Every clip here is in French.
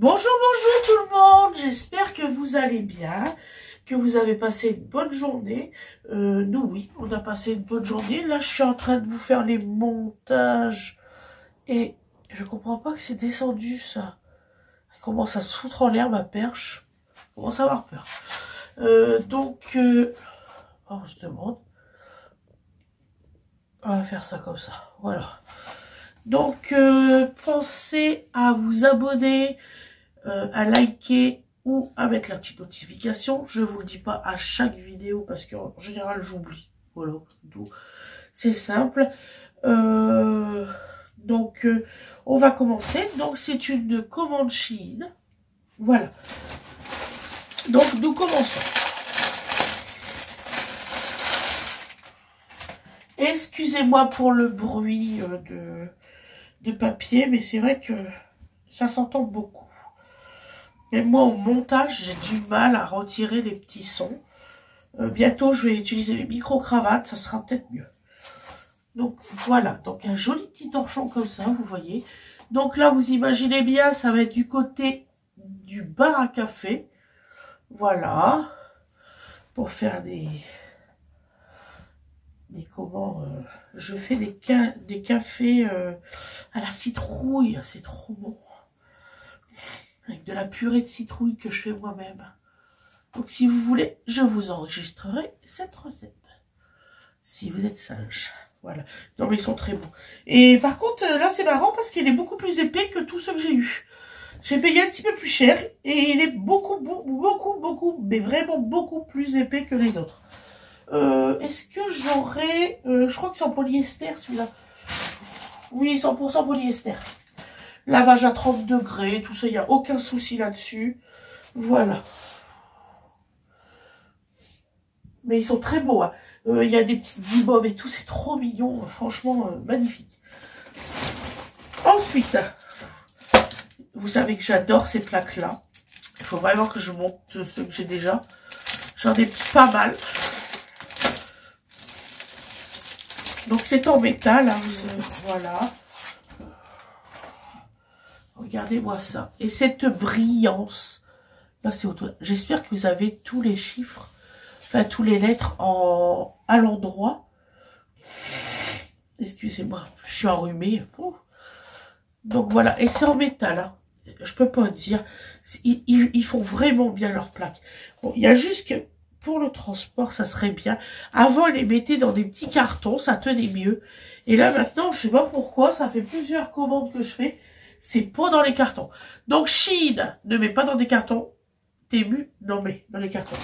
Bonjour, bonjour tout le monde, j'espère que vous allez bien, que vous avez passé une bonne journée. Nous, oui, on a passé une bonne journée. Là, je suis en train de vous faire les montages et je comprends pas que c'est descendu, ça. Elle commence à se foutre en l'air, ma perche. Je commence à avoir peur. On se demande. On va faire ça comme ça, voilà. Donc, pensez à vous abonner, à liker ou à mettre la petite notification. Je vous le dis pas à chaque vidéo parce qu'en général j'oublie. Voilà, c'est simple. On va commencer. Donc c'est une commande Shein. Voilà. Donc nous commençons. Excusez-moi pour le bruit de papier, mais c'est vrai que ça s'entend beaucoup. Même moi, au montage, j'ai du mal à retirer les petits sons. Bientôt, je vais utiliser les micro-cravates, ça sera peut-être mieux. Donc, voilà. Donc, un joli petit torchon comme ça, vous voyez. Donc là, vous imaginez bien, ça va être du côté du bar à café. Voilà. Pour faire je fais des cafés à la citrouille. C'est trop bon. Avec de la purée de citrouille que je fais moi-même. Donc si vous voulez, je vous enregistrerai cette recette. Si vous êtes sage. Voilà. Non mais ils sont très bons. Et par contre, là c'est marrant parce qu'il est beaucoup plus épais que tous ceux que j'ai eu. J'ai payé un petit peu plus cher et il est beaucoup, mais vraiment beaucoup plus épais que les autres. Est-ce que j'aurais... je crois que c'est en polyester celui-là. Oui, 100% polyester. Lavage à 30 degrés, tout ça, il n'y a aucun souci là-dessus. Voilà. Mais ils sont très beaux. Hein. Il y a des petites guimauves et tout, c'est trop mignon. Franchement, magnifique. Ensuite, vous savez que j'adore ces plaques-là. Il faut vraiment que je monte ceux que j'ai déjà. J'en ai pas mal. Donc c'est en métal, hein, voilà. Regardez-moi ça. Et cette brillance, là c'est auto. J'espère que vous avez tous les chiffres, enfin tous les lettres à l'endroit. Excusez-moi, je suis enrhumée. Donc voilà, et c'est en métal, hein. Je peux pas dire. Ils font vraiment bien leurs plaques. Bon, il y a juste que pour le transport, ça serait bien. Avant, ils les mettaient dans des petits cartons, ça tenait mieux. Et là, maintenant, je sais pas pourquoi, ça fait plusieurs commandes que je fais. C'est pas dans les cartons. Donc, Shein ne met pas dans des cartons. Temu, non, mais dans les cartons.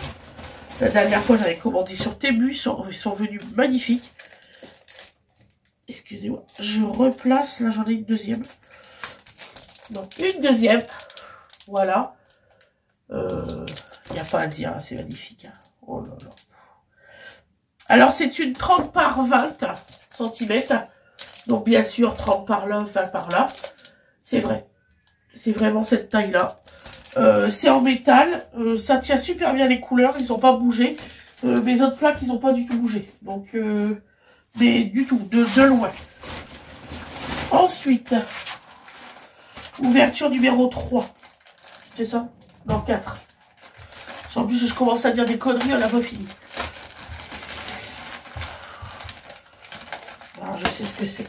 La dernière fois, j'avais commandé sur Temu, ils sont venus magnifiques. Excusez-moi, je replace, là, j'en ai une deuxième. Donc, une deuxième. Voilà. Il n'y a pas à dire, hein, c'est magnifique. Hein. Oh là là. Alors, c'est une 30 par 20 cm. Donc, bien sûr, 30 par là, 20 par là. C'est vrai. C'est vraiment cette taille-là. C'est en métal. Ça tient super bien les couleurs. Ils n'ont pas bougé. Mes autres plaques, ils n'ont pas du tout bougé. Donc, mais du tout, de loin. Ensuite, ouverture numéro 3. C'est ça? Non, 4. En plus, je commence à dire des conneries, on n'a pas fini. Alors, je sais ce que c'est.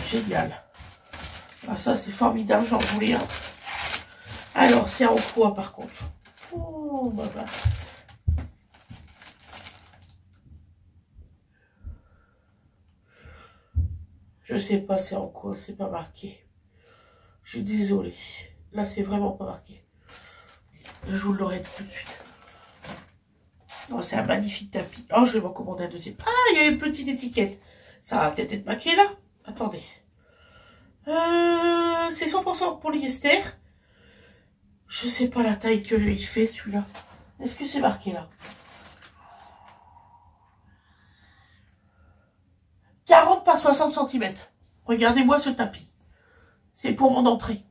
Génial. Ah, ça, c'est formidable, j'en voulais un. Alors, c'est en quoi, par contre? Oh, bah. Je sais pas c'est en quoi, c'est pas marqué. Je suis désolée. Là, c'est vraiment pas marqué. Je vous l'aurai dit tout de suite. Oh, c'est un magnifique tapis. Oh, je vais m'en commander un deuxième. Ah, il y a une petite étiquette. Ça va peut-être être marqué là. Attendez. C'est 100% polyester. Je sais pas la taille qu'il fait celui-là. Est-ce que c'est marqué là? 40 par 60 cm. Regardez-moi ce tapis. C'est pour mon entrée.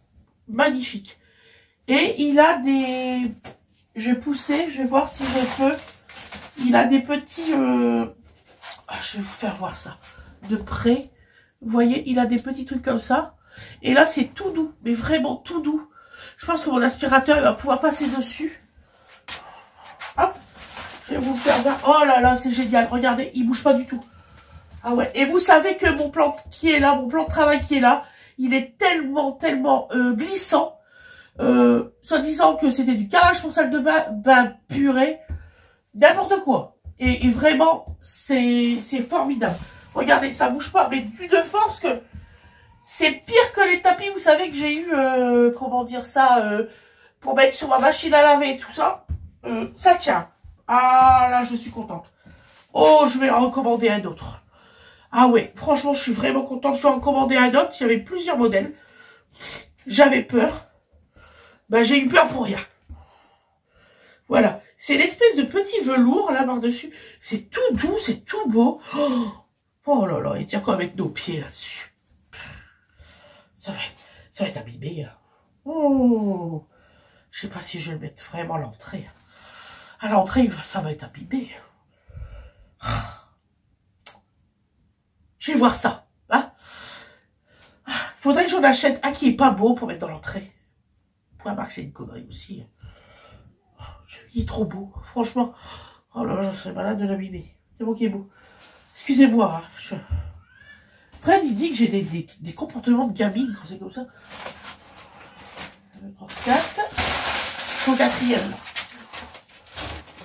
Magnifique. Et il a des... Je vais pousser, je vais voir si je peux... Il a des petits... je vais vous faire voir ça de près. Vous voyez, il a des petits trucs comme ça. Et là, c'est tout doux, mais vraiment tout doux. Je pense que mon aspirateur il va pouvoir passer dessus. Hop. Je vais vous faire voir. Oh là là, c'est génial. Regardez, il bouge pas du tout. Ah ouais. Et vous savez que mon plan qui est là, mon plan de travail qui est là, il est tellement glissant. Soit disant que c'était du calage pour salle de bain, ben purée, n'importe quoi. Et vraiment, c'est formidable. Regardez, ça bouge pas, mais de force que c'est pire que les tapis, vous savez que j'ai eu, comment dire ça, pour mettre sur ma machine à laver et tout ça. Ça tient. Ah là, je suis contente. Oh, je vais en recommander un autre. Ah ouais, franchement, je suis vraiment contente. Je vais en recommander un autre. Il y avait plusieurs modèles. J'avais peur. Ben, j'ai eu peur pour rien. Voilà. C'est l'espèce de petit velours, là, par-dessus. C'est tout doux, c'est tout beau. Oh là là, il tient quoi avec nos pieds là-dessus. Ça va être abîmé. Oh. Je sais pas si je vais le mettre vraiment à l'entrée. À l'entrée, ça va être abîmé. Je vais voir ça. Hein. Faudrait que j'en achète un qui est pas beau pour mettre dans l'entrée. Pour remarquer que c'est une connerie aussi. Il est trop beau, franchement. Oh là là, je serais malade de l'abîmer. C'est bon qui est beau. Excusez-moi. Hein, Fred, il dit que j'ai des comportements de gamine quand c'est comme ça. 4. Son quatrième, là.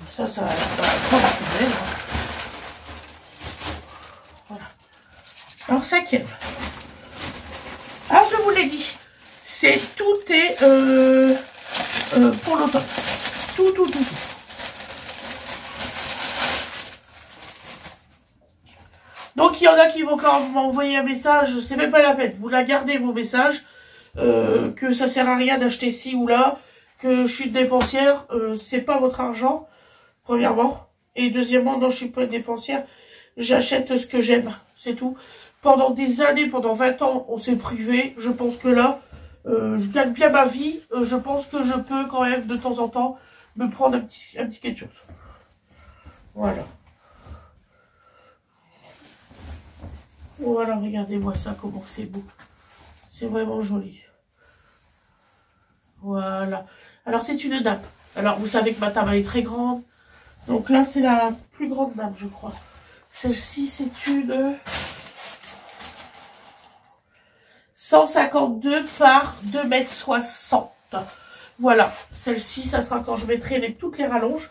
Ça va prendre la poubelle. Hein. Voilà. Alors, cinquième. Alors, je vous l'ai dit. Tout est pour l'automne. Tout. Donc, il y en a qui vont quand même m'envoyer un message. C'est même pas la peine. Vous la gardez, vos messages. Que ça sert à rien d'acheter ci ou là. Que je suis une dépensière. C'est pas votre argent. Premièrement. Et deuxièmement, non, je suis pas une dépensière. J'achète ce que j'aime. C'est tout. Pendant des années, pendant 20 ans, on s'est privé. Je pense que là, je gagne bien ma vie. Je pense que je peux quand même, de temps en temps, me prendre un petit quelque chose. Voilà. Voilà, regardez-moi ça, comment c'est beau. C'est vraiment joli. Voilà. Alors, c'est une nappe. Alors, vous savez que ma table, elle est très grande. Donc là, c'est la plus grande nappe, je crois. Celle-ci, c'est une 152 par 2,60 m. Voilà. Celle-ci, ça sera quand je mettrai toutes les rallonges.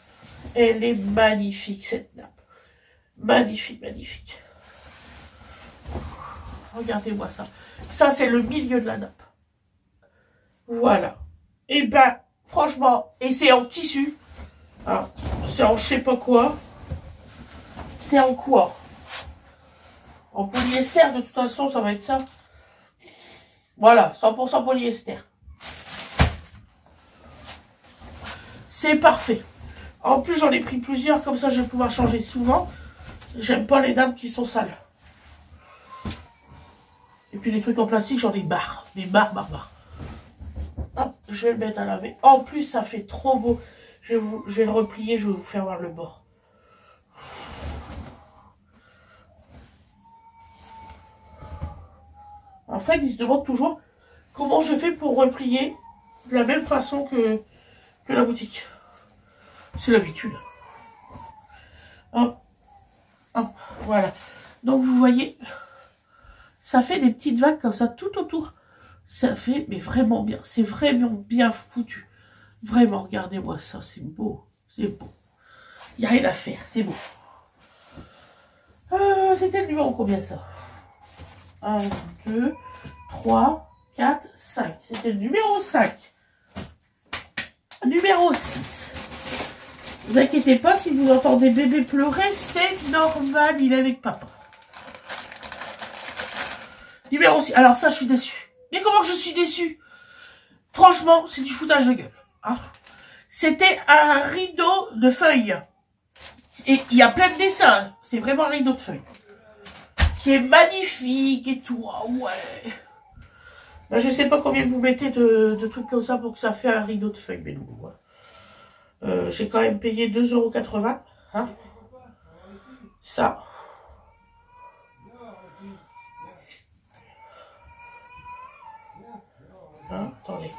Elle est magnifique, cette nappe. Magnifique, magnifique. Regardez-moi ça. Ça, c'est le milieu de la nappe. Voilà. Et ben, franchement, et c'est en tissu. Hein, c'est en je sais pas quoi. C'est en quoi? En polyester, de toute façon, ça va être ça. Voilà, 100% polyester. C'est parfait. En plus, j'en ai pris plusieurs, comme ça, je vais pouvoir changer souvent. J'aime pas les nappes qui sont sales. Et puis les trucs en plastique, j'en ai marre. Mais marre. Hop, je vais le mettre à laver. En plus, ça fait trop beau. Je vais le replier, je vais vous faire voir le bord. En fait, ils se demandent toujours comment je fais pour replier de la même façon que la boutique. C'est l'habitude. Hop, voilà. Donc, vous voyez, ça fait des petites vagues comme ça tout autour. Ça fait, mais vraiment bien. C'est vraiment bien foutu. Vraiment, regardez-moi ça. C'est beau. C'est beau. Il n'y a rien à faire. C'est beau. C'était le numéro combien ça? 1, 2, 3, 4, 5. C'était le numéro 5. Numéro 6. Ne vous inquiétez pas, si vous entendez bébé pleurer, c'est normal, il est avec papa. Numéro 6. Alors ça, je suis déçue. Mais comment que je suis déçue? Franchement, c'est du foutage de gueule. Hein, c'était un rideau de feuilles. Et il y a plein de dessins. C'est vraiment un rideau de feuilles. Qui est magnifique et tout. Ah ouais. Ben, je sais pas combien vous mettez de trucs comme ça pour que ça fait un rideau de feuilles. Mais nous, j'ai quand même payé 2,80 €. Hein, ça. Hein, attendez.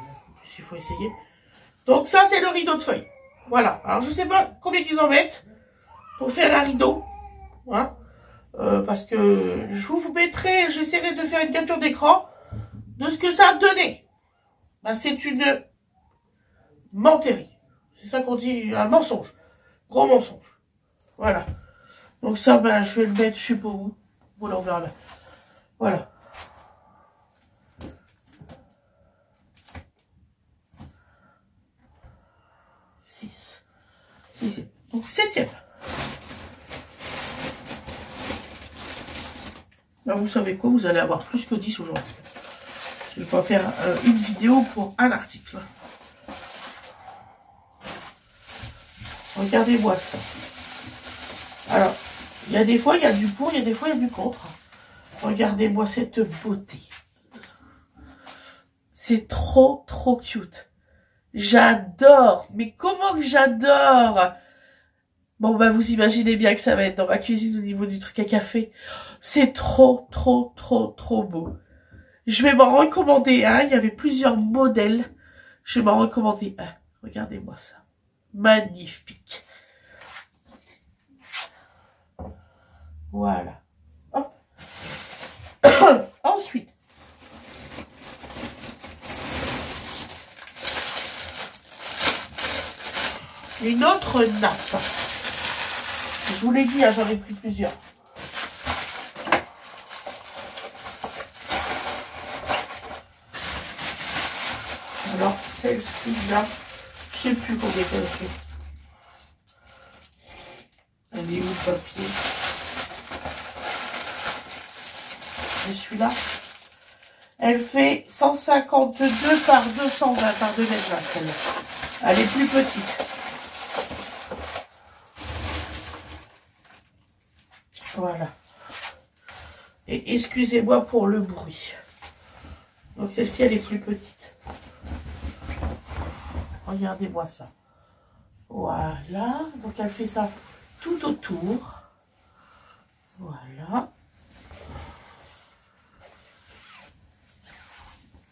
qu'il faut essayer. Donc ça, c'est le rideau de feuilles. Voilà. Alors, je sais pas combien qu'ils en mettent pour faire un rideau. Hein, parce que je vous mettrai, j'essaierai de faire une capture d'écran de ce que ça a donné. Ben, c'est une menterie. C'est ça qu'on dit, un mensonge. Gros mensonge. Voilà. Donc ça, ben, je vais le mettre, je sais pas où. Voilà, on verra bien. Voilà. Six. Donc, 7e. Ben, vous savez quoi, vous allez avoir plus que 10 aujourd'hui. Je vais faire une vidéo pour un article. Regardez-moi ça. Alors, il y a des fois, il y a du pour, il y a des fois, il y a du contre. Regardez-moi cette beauté. C'est trop, trop cute. J'adore. Mais comment que j'adore. Bon, bah, vous imaginez bien que ça va être dans ma cuisine au niveau du truc à café. C'est trop, trop, trop, trop beau. Je vais m'en recommander un. Il y avait plusieurs modèles. Je vais m'en recommander un. Regardez-moi ça. Magnifique. Voilà. Hop. Ensuite. Une autre nappe. Je vous l'ai dit, hein, j'en ai pris plusieurs. Alors, celle-ci, là, je sais plus combien elle fait. Elle est où le papier? Je suis là. Elle fait 152 par 220 par 2 mètres 20, celle-là. Elle est plus petite. Voilà. Et excusez-moi pour le bruit. Donc celle-ci, elle est plus petite. Regardez-moi ça. Voilà. Donc elle fait ça tout autour. Voilà.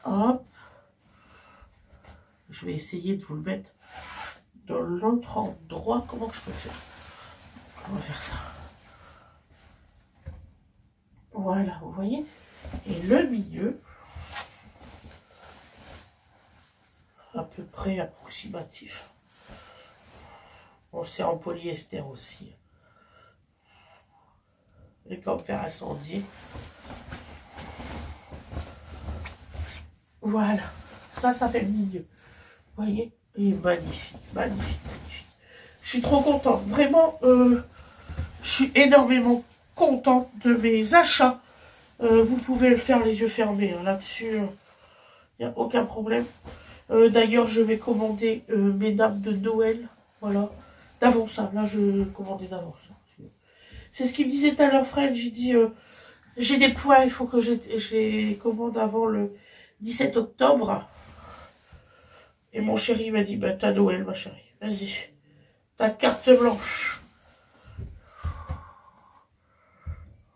Hop. Je vais essayer de vous le mettre dans l'autre endroit. Comment que je peux faire? On va faire ça. Voilà, vous voyez? Et le milieu, à peu près approximatif. Bon, c'est en polyester aussi. Et comme faire incendier. Voilà. Ça fait le milieu. Vous voyez? Et magnifique, magnifique, magnifique. Je suis trop contente. Vraiment, je suis énormément contente de mes achats. Vous pouvez le faire les yeux fermés. Hein. Là-dessus, il n'y a aucun problème. D'ailleurs, je vais commander mes nappes de Noël. Voilà. D'avance. Hein. Là, je commandais d'avance. C'est ce qu'il me disait tout à l'heure, Fred. J'ai dit, j'ai des points. Il faut que je les commande avant le 17 octobre. Et mon chéri m'a dit, bah, t'as Noël, ma chérie. Vas-y. Ta carte blanche.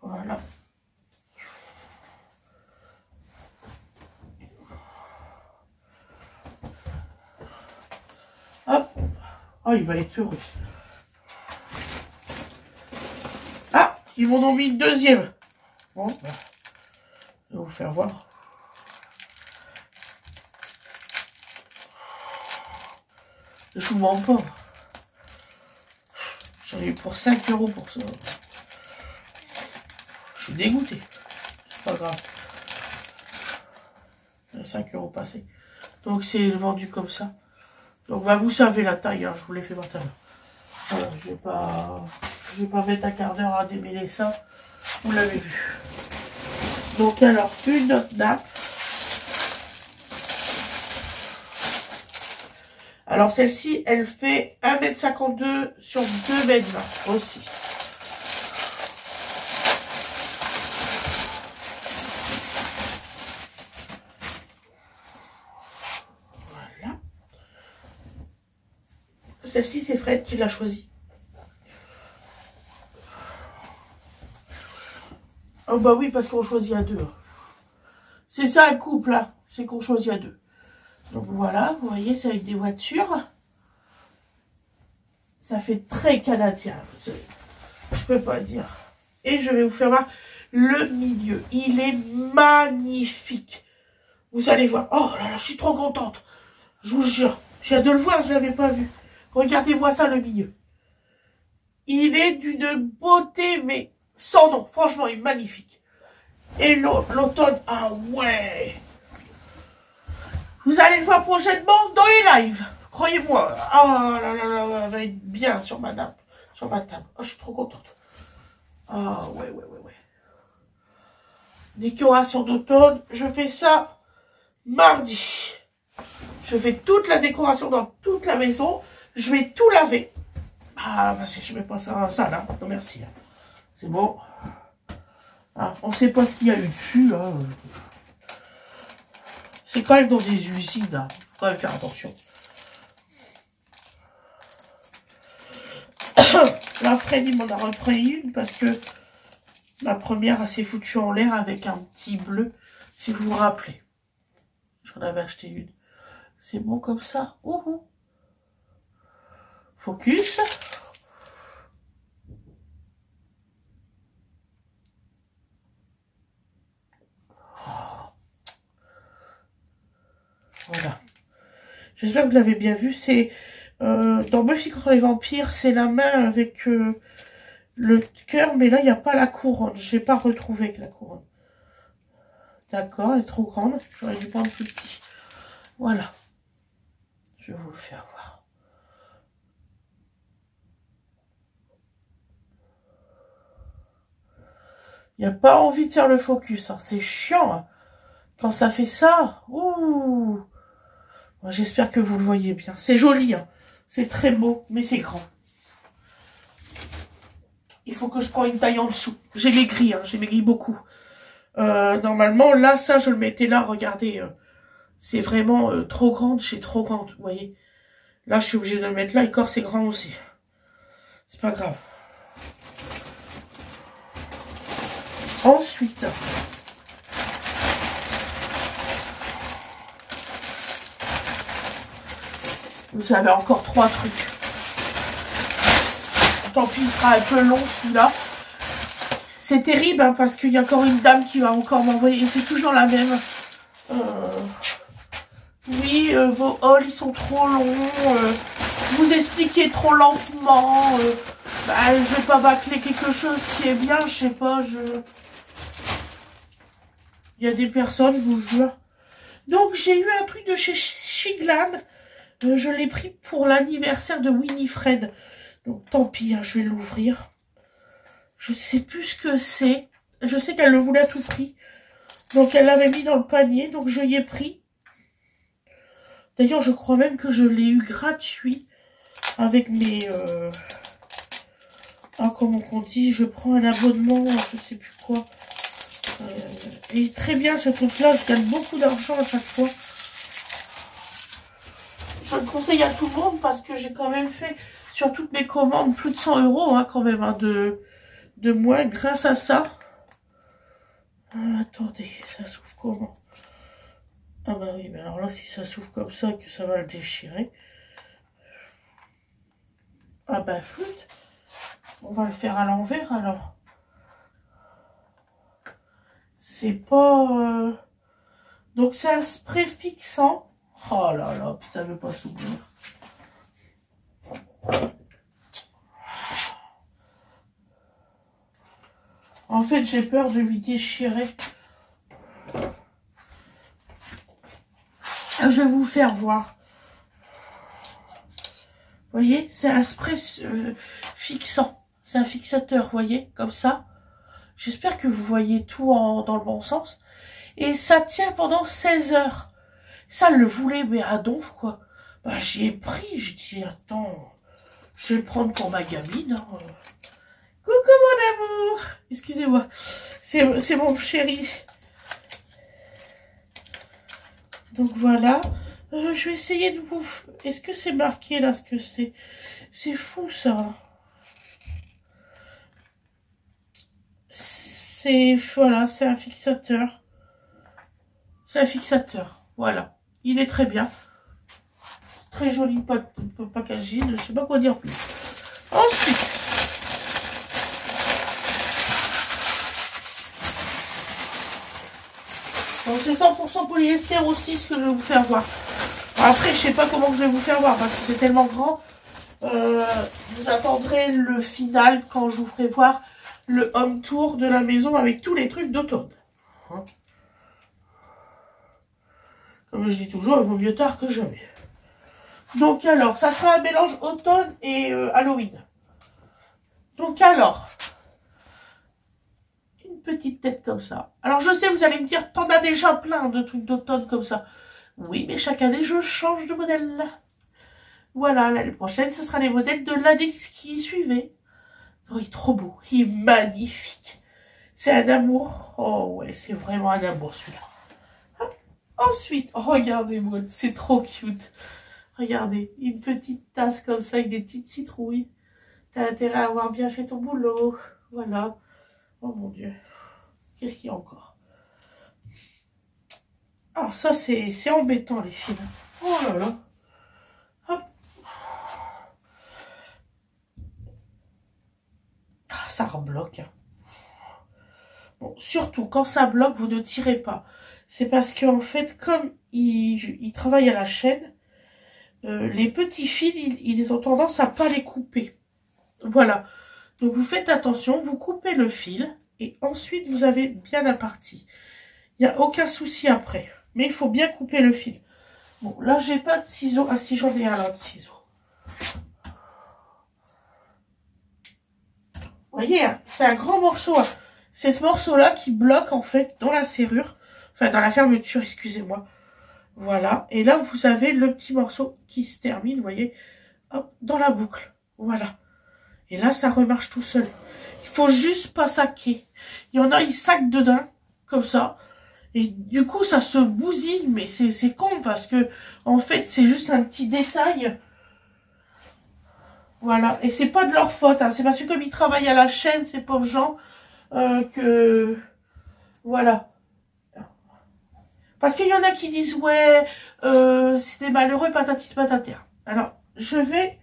Voilà. Hop. Oh, il va être heureux. Ah, ils m'en ont mis une deuxième. Bon, bah, je vais vous faire voir. Je vous mens pas. J'en ai eu pour 5 € pour ça. Je suis dégoûté. C'est pas grave. 5 € passés. Donc c'est vendu comme ça. Donc bah, vous savez la taille, hein, je vous l'ai fait maintenant. Voilà, je vais pas mettre un quart d'heure à démêler ça. Vous l'avez vu. Donc alors, une autre nappe. Alors celle-ci, elle fait 1,52 m sur 2,20 m aussi. Voilà. Celle-ci, c'est Fred qui l'a choisie. Oh bah oui, parce qu'on choisit à deux. C'est ça un couple, là. C'est qu'on choisit à deux. Donc voilà, vous voyez, c'est avec des voitures. Ça fait très canadien. Je peux pas dire. Et je vais vous faire voir le milieu. Il est magnifique. Vous allez voir. Oh là là, je suis trop contente. Je vous jure. Je viens de le voir, je ne l'avais pas vu. Regardez-moi ça, le milieu. Il est d'une beauté, mais sans nom. Franchement, il est magnifique. Et l'automne, ah ouais. Vous allez le voir prochainement dans les lives. Croyez-moi. Oh là là là, elle va être bien sur ma nappe, sur ma table. Oh, je suis trop contente. Ah ouais. Décoration d'automne, je fais ça mardi. Je fais toute la décoration dans toute la maison. Je vais tout laver. Ah, bah je mets pas ça là. Non, merci. C'est bon. Ah, on sait pas ce qu'il y a eu dessus. Hein. C'est quand même dans des usines. Hein. Faut quand même faire attention. Là, Freddy m'en a repris une parce que ma première, elle s'est foutue en l'air avec un petit bleu. Si vous vous rappelez. J'en avais acheté une. C'est bon comme ça. Ouhou. Focus. Voilà. J'espère que vous l'avez bien vu. C'est dans Buffy contre les vampires, c'est la main avec le cœur, mais là il n'y a pas la couronne. Je n'ai pas retrouvé avec la couronne. D'accord, elle est trop grande. J'aurais dû prendre plus petit. Voilà. Je vais vous le faire voir. Il n'y a pas envie de faire le focus. Hein. C'est chiant. Hein. Quand ça fait ça. Ouh. J'espère que vous le voyez bien. C'est joli. Hein. C'est très beau, mais c'est grand. Il faut que je prenne une taille en dessous. J'ai maigri. Hein. J'ai maigri beaucoup. Normalement, là, ça, je le mettais là. Regardez. C'est vraiment trop grande chez trop grande. Vous voyez. Là, je suis obligée de le mettre là. Et corps, c'est grand aussi. C'est pas grave. Ensuite, vous avez encore 3 trucs. Tant pis, il sera un peu long celui-là. C'est terrible hein, parce qu'il y a encore une dame qui va encore m'envoyer. Et c'est toujours la même. Oui, vos halls, ils sont trop longs. Vous expliquez trop lentement. Bah, je vais pas bâcler quelque chose qui est bien. Je sais pas, Il y a des personnes, je vous jure. Donc, j'ai eu un truc de chez Shiglan. Je l'ai pris pour l'anniversaire de Winifred. Donc, tant pis, hein, je vais l'ouvrir. Je ne sais plus ce que c'est. Je sais qu'elle le voulait à tout prix. Donc, elle l'avait mis dans le panier. Donc, je y ai pris. D'ailleurs, je crois même que je l'ai eu gratuit. Avec mes... Ah, comment on dit? Je prends un abonnement, je sais plus quoi. Il est très bien ce truc-là. Je gagne beaucoup d'argent à chaque fois. Je le conseille à tout le monde parce que j'ai quand même fait sur toutes mes commandes plus de 100 € hein, quand même hein, de moins grâce à ça. Attendez, ça s'ouvre comment? Ah bah oui, mais alors là si ça s'ouvre comme ça que ça va le déchirer. Ah bah flûte. On va le faire à l'envers alors. C'est pas... Donc c'est un spray fixant. Oh là là, puis ça veut pas s'ouvrir. En fait, j'ai peur de lui déchirer. Je vais vous faire voir. Vous voyez, c'est un spray fixant. C'est un fixateur, vous voyez, comme ça. J'espère que vous voyez tout dans le bon sens. Et ça tient pendant 16 heures. Ça le voulait, mais à donf, quoi. Bah, j'y ai pris. Je dis, attends, je vais le prendre pour ma gamine. Hein. Coucou, mon amour. Excusez-moi. C'est mon chéri. Donc, voilà. Je vais essayer de vous... Est-ce que c'est marqué, là, ce que c'est? C'est fou, ça. Voilà, c'est un fixateur. C'est un fixateur. Voilà. Il est très bien. très joli packaging, je sais pas quoi dire plus. Ensuite, donc c'est 100% polyester aussi ce que je vais vous faire voir. Après, je sais pas comment je vais vous faire voir parce que c'est tellement grand. Vous attendrez le final quand je vous ferai voir le home tour de la maison avec tous les trucs d'automne. Hein, comme je dis toujours, il vaut mieux tard que jamais. Donc alors, ça sera un mélange automne et Halloween. Donc alors, une petite tête comme ça. Alors je sais, vous allez me dire, t'en as déjà plein de trucs d'automne comme ça. Oui, mais chaque année, je change de modèle. Voilà, l'année prochaine, ce sera les modèles de l'année qui suivait. Oh, il est trop beau, il est magnifique. C'est un amour. Oh ouais, c'est vraiment un amour celui-là. Ensuite, regardez-moi, c'est trop cute. Regardez, une petite tasse comme ça avec des petites citrouilles. T'as intérêt à avoir bien fait ton boulot. Voilà. Oh mon Dieu. Qu'est-ce qu'il y a encore? Alors ça, c'est embêtant les filles. Oh là là. Hop. Ah, ça rebloque. Bon, surtout, quand ça bloque, vous ne tirez pas. C'est parce qu'en fait, comme il travaille à la chaîne, les petits fils, ils ont tendance à pas les couper. Voilà. Donc, vous faites attention, vous coupez le fil et ensuite, vous avez bien la partie. Il n'y a aucun souci après. Mais il faut bien couper le fil. Bon, là, j'ai pas de ciseaux. Ah, si, j'en ai un là de ciseaux. Vous voyez, hein, c'est un grand morceau. Hein. C'est ce morceau-là qui bloque, en fait, dans la serrure. Enfin, dans la fermeture, excusez-moi. Voilà. Et là, vous avez le petit morceau qui se termine, vous voyez, hop, dans la boucle. Voilà. Et là, ça remarche tout seul. Il faut juste pas saquer. Il y en a, ils saquent dedans, comme ça. Et du coup, ça se bousille, mais c'est con parce que, en fait, c'est juste un petit détail. Voilà. Et c'est pas de leur faute, hein. C'est parce que comme ils travaillent à la chaîne, ces pauvres gens, que... Voilà. Parce qu'il y en a qui disent, ouais, c'était malheureux, patati patata. Alors, je vais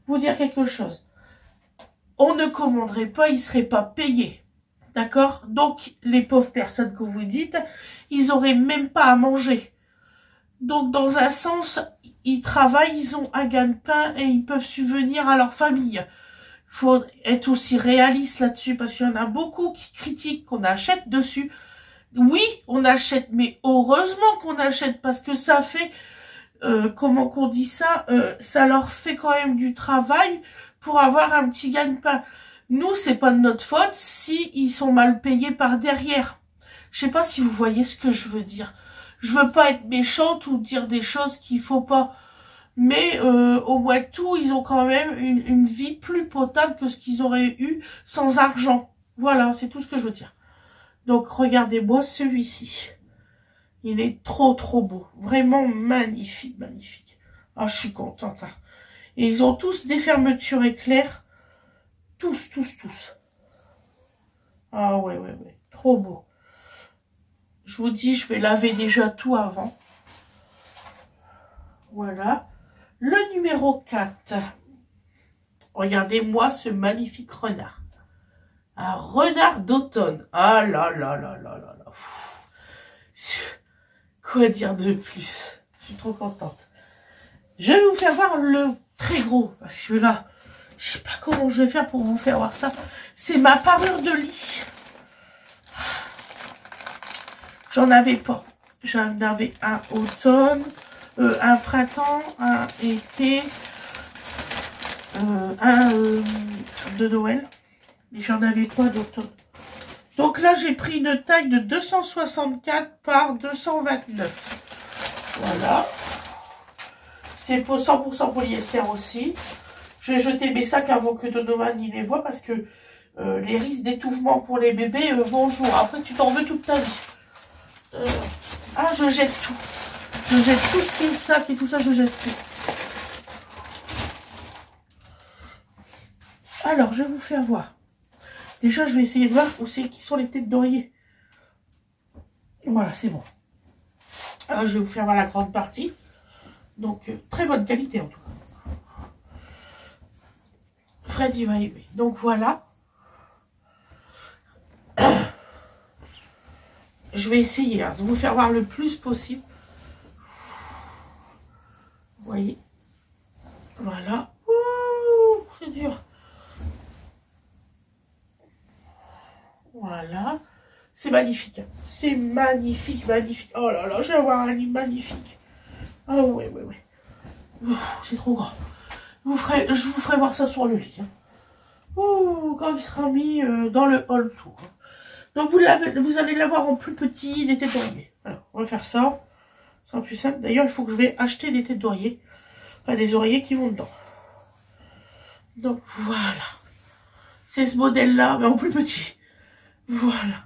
vous dire quelque chose. On ne commanderait pas, ils ne seraient pas payés. D'accord? Donc, les pauvres personnes que vous dites, ils n'auraient même pas à manger. Donc, dans un sens, ils travaillent, ils ont un gagne-pain et ils peuvent subvenir à leur famille. Il faut être aussi réaliste là-dessus parce qu'il y en a beaucoup qui critiquent qu'on achète dessus. Oui, on achète, mais heureusement qu'on achète parce que ça fait, comment qu'on dit ça, ça leur fait quand même du travail pour avoir un petit gagne-pain. Nous, c'est pas de notre faute si ils sont mal payés par derrière. Je sais pas si vous voyez ce que je veux dire. Je veux pas être méchante ou dire des choses qu'il faut pas. Mais au moins tout, ils ont quand même une vie plus potable que ce qu'ils auraient eu sans argent. Voilà, c'est tout ce que je veux dire. Donc, regardez-moi celui-ci. Il est trop, trop beau. Vraiment magnifique, magnifique. Ah, je suis contente. Hein. Et ils ont tous des fermetures éclairs. Tous, tous, tous. Ah, ouais, ouais, ouais. Trop beau. Je vous dis, je vais laver déjà tout avant. Voilà. Le numéro 4. Regardez-moi ce magnifique renard. Un renard d'automne. Ah là là là là là là. Quoi dire de plus? Je suis trop contente. Je vais vous faire voir le très gros. Parce que là, je sais pas comment je vais faire pour vous faire voir ça. C'est ma parure de lit. J'en avais pas. J'en avais un automne, un printemps, un été, un de Noël. Et j'en avais pas d'automne. Donc là, j'ai pris une taille de 264 par 229. Voilà. C'est pour 100% polyester aussi. Je vais jeter mes sacs avant que Donovan y les voit parce que les risques d'étouffement pour les bébés, bonjour. Après, tu t'en veux toute ta vie. Ah, je jette tout. Je jette tout ce qui est sac et tout ça, je jette tout. Alors, je vais vous faire voir. Déjà, je vais essayer de voir où c'est qui sont les têtes d'oreiller. Voilà, c'est bon. Alors, je vais vous faire voir la grande partie. Donc, très bonne qualité en tout cas. Freddy va aimer. Donc voilà. Je vais essayer de vous faire voir le plus possible. Vous voyez. Voilà. C'est dur. Voilà. C'est magnifique. C'est magnifique, magnifique. Oh là là, je vais avoir un lit magnifique. Ah ouais, ouais, ouais. C'est trop grand. Je vous ferai voir ça sur le lit. Quand il sera mis dans le hall tout. Donc vous allez l'avoir en plus petit, les têtes d'oreiller. Alors, on va faire ça. C'est plus simple. D'ailleurs, il faut que je vais acheter des têtes d'oreiller. Enfin, des oreillers qui vont dedans. Donc voilà. C'est ce modèle-là, mais en plus petit. Voilà.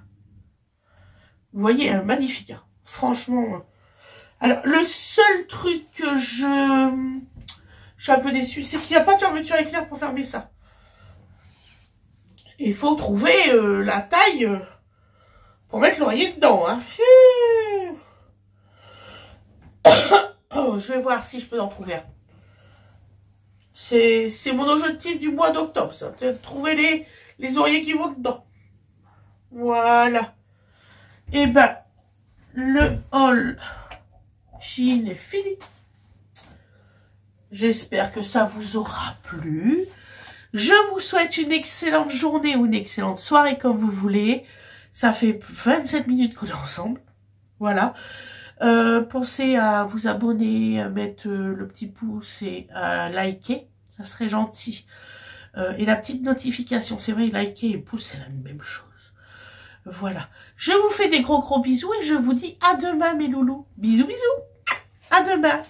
Vous voyez, magnifique. Hein. Franchement. Alors, le seul truc que je suis un peu déçue, c'est qu'il n'y a pas de fermeture éclair pour fermer ça. Il faut trouver la taille pour mettre l'oreiller dedans. Hein. Oh, je vais voir si je peux en trouver un. C'est mon objectif du mois d'octobre, ça. Trouver les oreillers qui vont dedans. Voilà. Et ben, le haul Shein est fini. J'espère que ça vous aura plu. Je vous souhaite une excellente journée ou une excellente soirée, comme vous voulez. Ça fait 27 minutes qu'on est ensemble. Voilà. Pensez à vous abonner, à mettre le petit pouce et à liker. Ça serait gentil. Et la petite notification. C'est vrai, liker et pouce, c'est la même chose. Voilà. Je vous fais des gros bisous et je vous dis à demain, mes loulous. Bisous, bisous. À demain.